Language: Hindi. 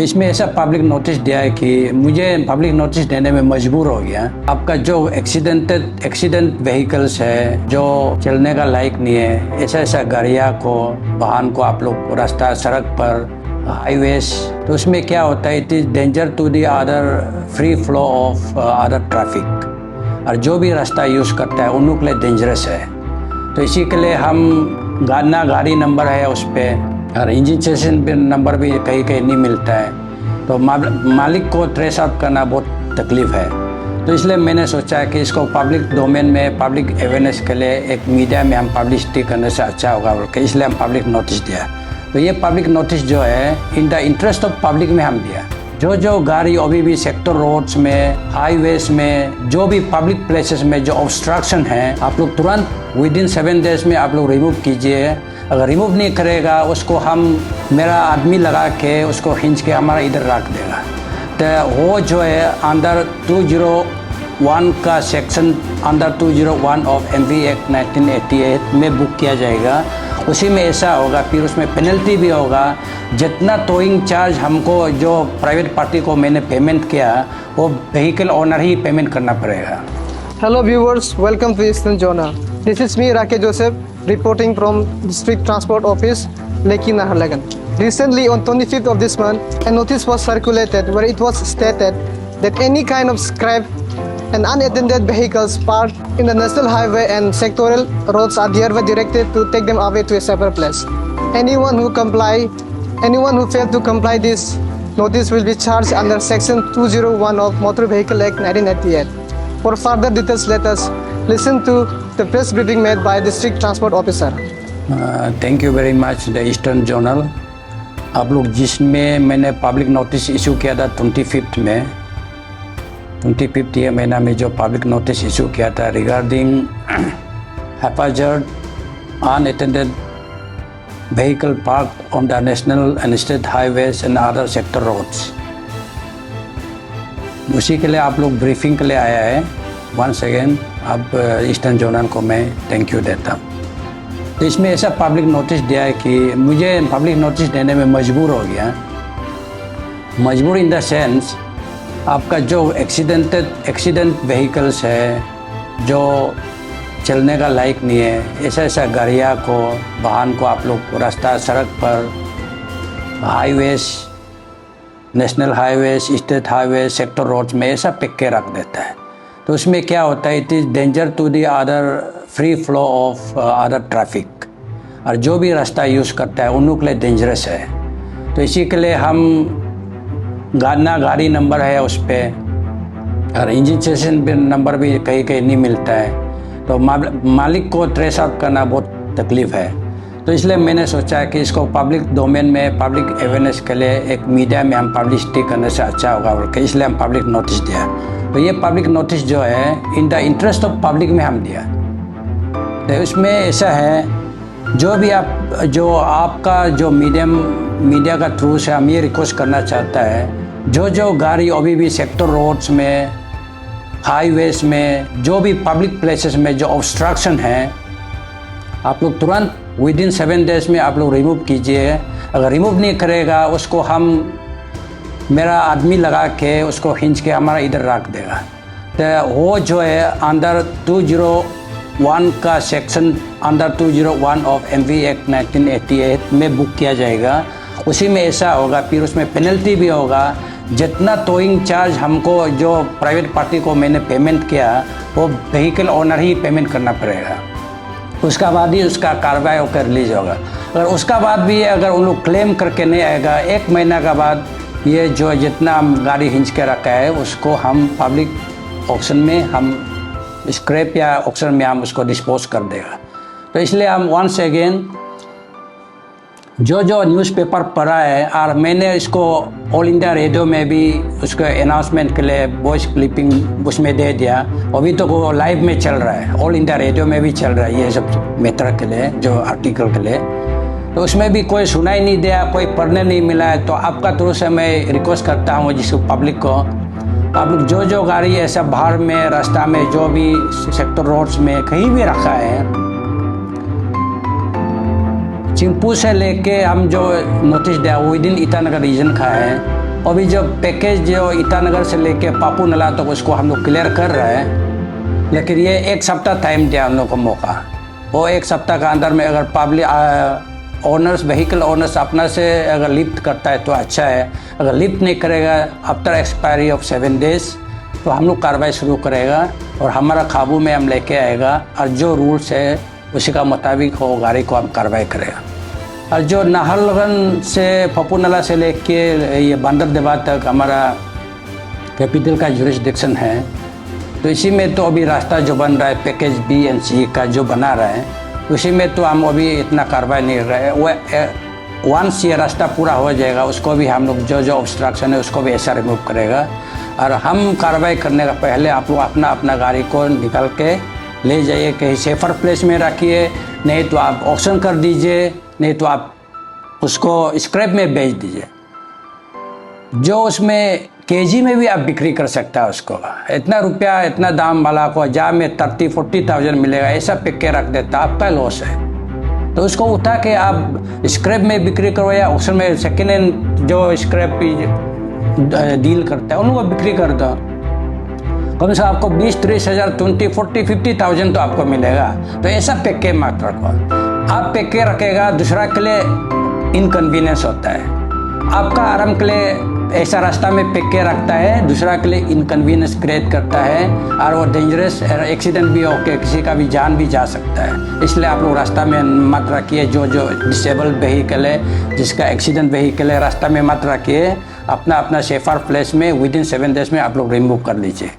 तो इसमें ऐसा पब्लिक नोटिस दिया है कि मुझे पब्लिक नोटिस देने में मजबूर हो गया। आपका जो एक्सीडेंट व्हीकल्स है जो चलने का लायक नहीं है, ऐसा गाड़ियाँ को वाहन को आप लोग रास्ता सड़क पर हाईवेज, तो उसमें क्या होता है, it is danger to the other free flow of other traffic, और जो भी रास्ता यूज़ करता है उन लोग के लिए डेंजरस है। तो इसी के लिए हम गाड़ी नंबर है उस पर, और रजिस्ट्रेशन नंबर भी कहीं कहीं नहीं मिलता है, तो मालिक को ट्रेस आउट करना बहुत तकलीफ़ है। तो इसलिए मैंने सोचा कि इसको पब्लिक डोमेन में पब्लिक अवेयरनेस के लिए एक मीडिया में हम पब्लिसिटी करने से अच्छा होगा, इसलिए हम पब्लिक नोटिस दिया। तो ये पब्लिक नोटिस जो है in the interest of public में हम दिया। जो गाड़ी अभी भी सेक्टर रोड्स में, हाईवेज में, जो भी पब्लिक प्लेसेस में जो ऑब्स्ट्रक्शन है, आप लोग तुरंत विदिन 7 डेज में आप लोग रिमूव कीजिए। अगर रिमूव नहीं करेगा उसको हम मेरा आदमी लगा के उसको खींच के हमारा इधर रख देगा। तो वो जो है अंडर 201 का section under 201 of MV act 1988 में बुक किया जाएगा। उसी में ऐसा होगा, फिर उसमें पेनल्टी भी होगा। जितना टोइंग चार्ज हमको जो प्राइवेट पार्टी को मैंने पेमेंट किया वो व्हीकल ओनर ही पेमेंट करना पड़ेगा। Hello viewers, welcome to Eastern Zona. This is me Rakesh Joseph reporting from District Transport Office, Lekki Naharlagan. Recently on 25th of this month, a notice was circulated where it was stated that any kind of scrap and unattended vehicles parked in the national highway and sectoral roads are hereby directed to take them away to a safer place. Anyone who failed to comply this notice will be charged under section 201 of Motor Vehicle Act 1988. For further details, let us listen to the press briefing made by District Transport Officer. Thank you very much the eastern journal. आप लोग जिसमें मैंने पब्लिक नोटिस इशू किया था 25th ये महीना में जो पब्लिक नोटिस इशू किया था regarding haphazard unattended vehicle park on the national and state highways and other sector roads, उसी के लिए आप लोग ब्रीफिंग के लिए आया है। वंस अगेन अब ईस्टर्न जोनल को मैं थैंक यू देता हूँ। तो इसमें ऐसा पब्लिक नोटिस दिया है कि मुझे पब्लिक नोटिस देने में मजबूर हो गया। मजबूर इन द सेंस आपका जो एक्सीडेंट व्हीकल्स है जो चलने का लायक नहीं है, ऐसा गाड़ियाँ को वाहन को आप लोग रास्ता सड़क पर highways, national highways, state highways, sector roads में ऐसा पिक के रख देता है। तो उसमें क्या होता है, it is danger to the other free flow of other traffic, और जो भी रास्ता यूज़ करता है उन लोग के लिए डेंजरस है। तो इसी के लिए हम गाड़ी नंबर है उस पर, और रजिस्ट्रेशन नंबर भी कहीं कहीं नहीं मिलता है, तो मालिक को ट्रेस आउट करना बहुत तकलीफ़ है। तो इसलिए मैंने सोचा कि इसको पब्लिक डोमेन में पब्लिक अवेयरनेस के लिए एक मीडिया में हम पब्लिसिटी करने से अच्छा होगा, इसलिए हम पब्लिक नोटिस दिया। तो ये पब्लिक नोटिस जो है in the interest of public में हम दिया। तो उसमें ऐसा है, जो आपका जो मीडिया का थ्रू से हम ये रिक्वेस्ट करना चाहता है, जो गाड़ी अभी भी सेक्टर रोड्स में, हाईवेज में, जो भी पब्लिक प्लेसेस में जो ऑब्स्ट्रक्शन है, आप लोग तुरंत विदिन 7 डेज में आप लोग रिमूव कीजिए। अगर रिमूव नहीं करेगा उसको हम मेरा आदमी लगा के उसको खींच के हमारा इधर रख देगा। तो वो जो है अंडर 201 का section under 201 of MV act 1988 में बुक किया जाएगा। उसी में ऐसा होगा, फिर उसमें पेनल्टी भी होगा। जितना टोइंग चार्ज हमको जो प्राइवेट पार्टी को मैंने पेमेंट किया वो व्हीकल ओनर ही पेमेंट करना पड़ेगा। उसका बाद ही उसका कार्रवाई होकर रिलीज होगा। अगर उसका बाद भी अगर उन लोग क्लेम करके नहीं आएगा, 1 महीना का बाद ये जो जितना हम गाड़ी खींच के रखा है उसको हम पब्लिक ऑक्शन में, हम स्क्रैप या ऑक्शन में हम उसको डिस्पोज कर देगा। तो इसलिए हम वंस अगेन जो न्यूज़पेपर पढ़ा है, और मैंने इसको ऑल इंडिया रेडियो में भी उसको अनाउंसमेंट के लिए वॉइस क्लिपिंग उसमें दे दिया। अभी तो वो लाइव में चल रहा है, ऑल इंडिया रेडियो में भी चल रहा है ये सब मैटर के लिए, जो आर्टिकल के लिए। तो उसमें भी कोई सुनाई नहीं दिया, कोई पढ़ने नहीं मिला है। तो आपका थ्रू से मैं रिक्वेस्ट करता हूँ जिसको पब्लिक को, आप लोग जो गाड़ी ऐसा बाहर में रास्ता में जो भी सेक्टर रोड्स में कहीं भी रखा है, चिंपू से लेके हम जो नोटिस दिया विदिन ईटानगर रीजन का है, अभी जो पैकेज जो ईटानगर से लेके पापू नला तक उसको हम लोग क्लियर कर रहे हैं, लेकिन ये 1 सप्ताह टाइम दिया हम लोग को मौका। वो 1 सप्ताह का अंदर में अगर पब्लिक ओनर्स व्हीकल ओनर्स अपना से अगर लिफ्ट करता है तो अच्छा है, अगर लिफ्ट नहीं करेगा आफ्टर एक्सपायरी ऑफ 7 डेज तो हम लोग कार्रवाई शुरू करेगा और हमारा काबू में हम लेके आएगा और जो रूल्स है उसी का मुताबिक हो गाड़ी को हम कार्रवाई करेगा। और जो नाहरलगुन से पप्पूनला से लेके ये बंदरदेवा तक हमारा कैपिटल का जुरिस्डिक्शन है, तो इसी में तो अभी रास्ता जो बन रहा है पैकेज बी एंड सी का जो बना रहा है, उसी में तो हम अभी इतना कार्रवाई नहीं कर रहे हैं। वो वंस ये रास्ता पूरा हो जाएगा उसको भी हम लोग जो जो ऑब्स्ट्रक्शन है उसको भी ऐसा रिमूव करेगा। और हम कार्रवाई करने का पहले आप लोग अपना अपना गाड़ी को निकाल के ले जाइए, कहीं सेफर प्लेस में रखिए, नहीं तो आप ऑक्शन कर दीजिए, नहीं तो आप उसको स्क्रैप में बेच दीजिए। जो उसमें केजी में भी आप बिक्री कर सकता है उसको, इतना रुपया इतना दाम वाला को जहाँ में 30-40,000 मिलेगा ऐसा पिक के रख देता, आपका लॉस है। तो उसको उठा के आप स्क्रैप में बिक्री करो या ऑक्शन में सेकेंड हैंड जो स्क्रैप डील करता है उन लोगों को बिक्री कर दो। कम से कम आपको 20-30 हज़ार 20-40-50,000 तो आपको मिलेगा। तो ऐसा पैक के मत रखो, आप पैक के रखेगा दूसरा के लिए इनकन्वीनियंस होता है, आपका आराम के लिए ऐसा रास्ता में पैक के रखता है, दूसरा के लिए इनकन्वीनियंस क्रिएट करता है और वो डेंजरस एक्सीडेंट भी होकर किसी का भी जान भी जा सकता है। इसलिए आप लोग रास्ता में मत रखिए, जो जो डिसेबल्ड व्हीकल है जिसका एक्सीडेंट व्हीकल है रास्ता में मत रखिए, अपना अपना सेफर प्लेस में विदिन 7 डेज में आप लोग रिमूव कर लीजिए।